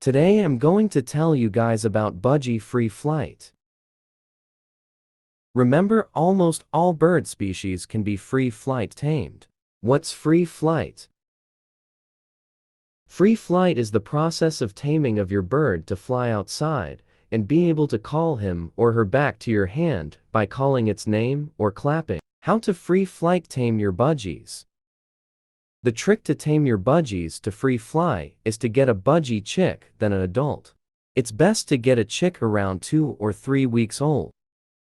Today I'm going to tell you guys about budgie free flight. Remember, almost all bird species can be free flight tamed. What's free flight? Free flight is the process of taming of your bird to fly outside and be able to call him or her back to your hand by calling its name or clapping. How to free flight tame your budgies. The trick to tame your budgies to free fly is to get a budgie chick than an adult. It's best to get a chick around 2 or 3 weeks old.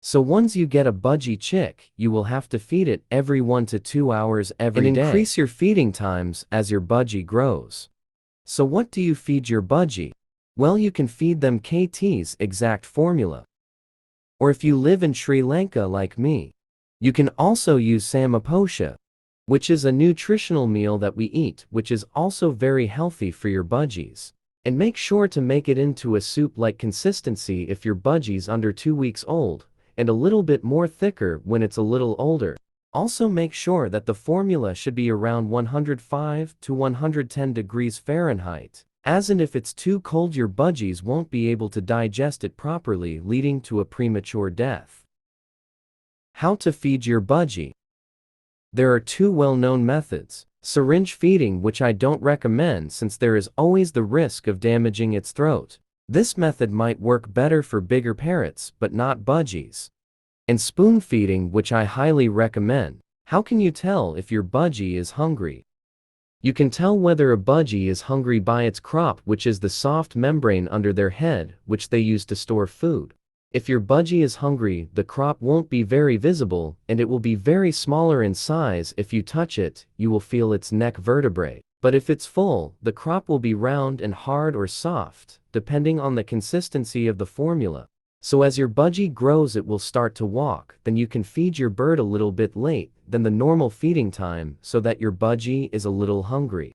So once you get a budgie chick, you will have to feed it every 1 to 2 hours every day. And increase your feeding times as your budgie grows. So what do you feed your budgie? Well, you can feed them KT's exact formula. Or if you live in Sri Lanka like me, you can also use samaposha, which is a nutritional meal that we eat, which is also very healthy for your budgies. And make sure to make it into a soup-like consistency if your budgie's under 2 weeks old, and a little bit more thicker when it's a little older. Also make sure that the formula should be around 105 to 110 degrees Fahrenheit, as in if it's too cold your budgies won't be able to digest it properly, leading to a premature death. How to feed your budgie. There are 2 well-known methods. Syringe feeding, which I don't recommend since there is always the risk of damaging its throat. This method might work better for bigger parrots but not budgies. And spoon feeding, which I highly recommend. How can you tell if your budgie is hungry? You can tell whether a budgie is hungry by its crop, which is the soft membrane under their head, which they use to store food. If your budgie is hungry, the crop won't be very visible, and it will be very smaller in size. If you touch it, you will feel its neck vertebrae. But if it's full, the crop will be round and hard or soft, depending on the consistency of the formula. So as your budgie grows it will start to walk, then you can feed your bird a little bit late than the normal feeding time so that your budgie is a little hungry.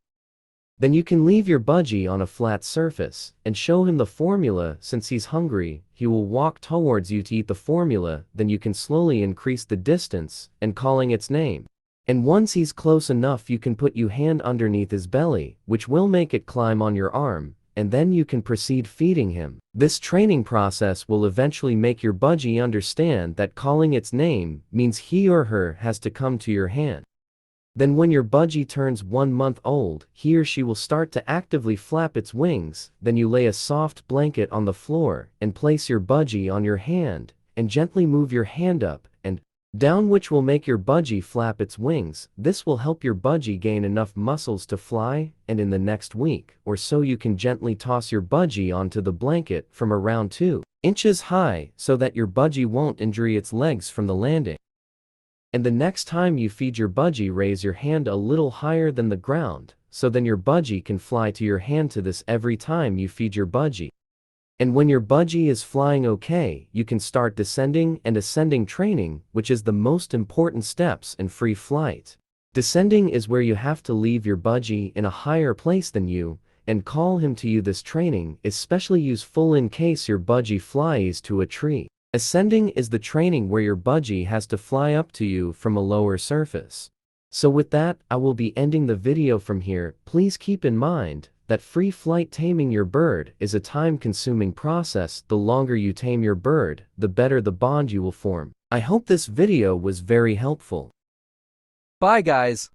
Then you can leave your budgie on a flat surface and show him the formula. Since he's hungry, he will walk towards you to eat the formula. Then you can slowly increase the distance and calling its name. And once he's close enough you can put your hand underneath his belly, which will make it climb on your arm, and then you can proceed feeding him. This training process will eventually make your budgie understand that calling its name means he or her has to come to your hand. Then when your budgie turns 1 month old, he or she will start to actively flap its wings. Then you lay a soft blanket on the floor and place your budgie on your hand and gently move your hand up and down, which will make your budgie flap its wings. This will help your budgie gain enough muscles to fly, and in the next week or so you can gently toss your budgie onto the blanket from around 2 inches high so that your budgie won't injure its legs from the landing. And the next time you feed your budgie, raise your hand a little higher than the ground, so then your budgie can fly to your hand. To this every time you feed your budgie. And when your budgie is flying okay, you can start descending and ascending training, which is the most important steps in free flight. Descending is where you have to leave your budgie in a higher place than you and call him to you. This training is especially useful in case your budgie flies to a tree. Ascending is the training where your budgie has to fly up to you from a lower surface. So with that, I will be ending the video from here. Please keep in mind that free flight taming your bird is a time-consuming process. The longer you tame your bird, the better the bond you will form. I hope this video was very helpful. Bye guys.